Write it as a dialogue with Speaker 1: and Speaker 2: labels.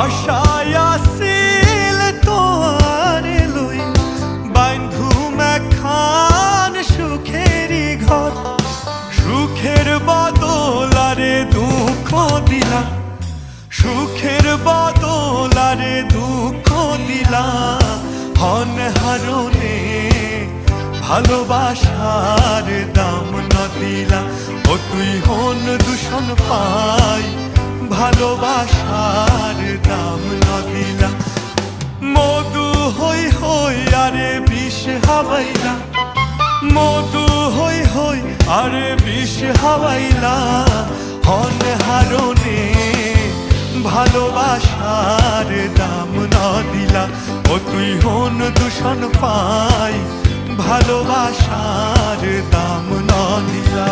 Speaker 1: আশায় আসিল তোয়ারে লই বান্ধুম একখান সুখেরই ঘর। সুখের বদলারে দুঃখ দিলা, সুখের বদলারে দুঃখ দিলা। হন হারণে ভালোবাসার দাম ন দিলা। ও তুই হন দূষণ পাই ভালোবাসার দাম ন দিলা। মধু হই হই আরে বিষ হাওয়াইলা, মধু হই হই আরে বিষ হাওয়াইলা। হন হারণে ভালোবাসার দাম না দিলা। ও তুই হন দূষণ পাই ভালোবাসার দাম না দিলা।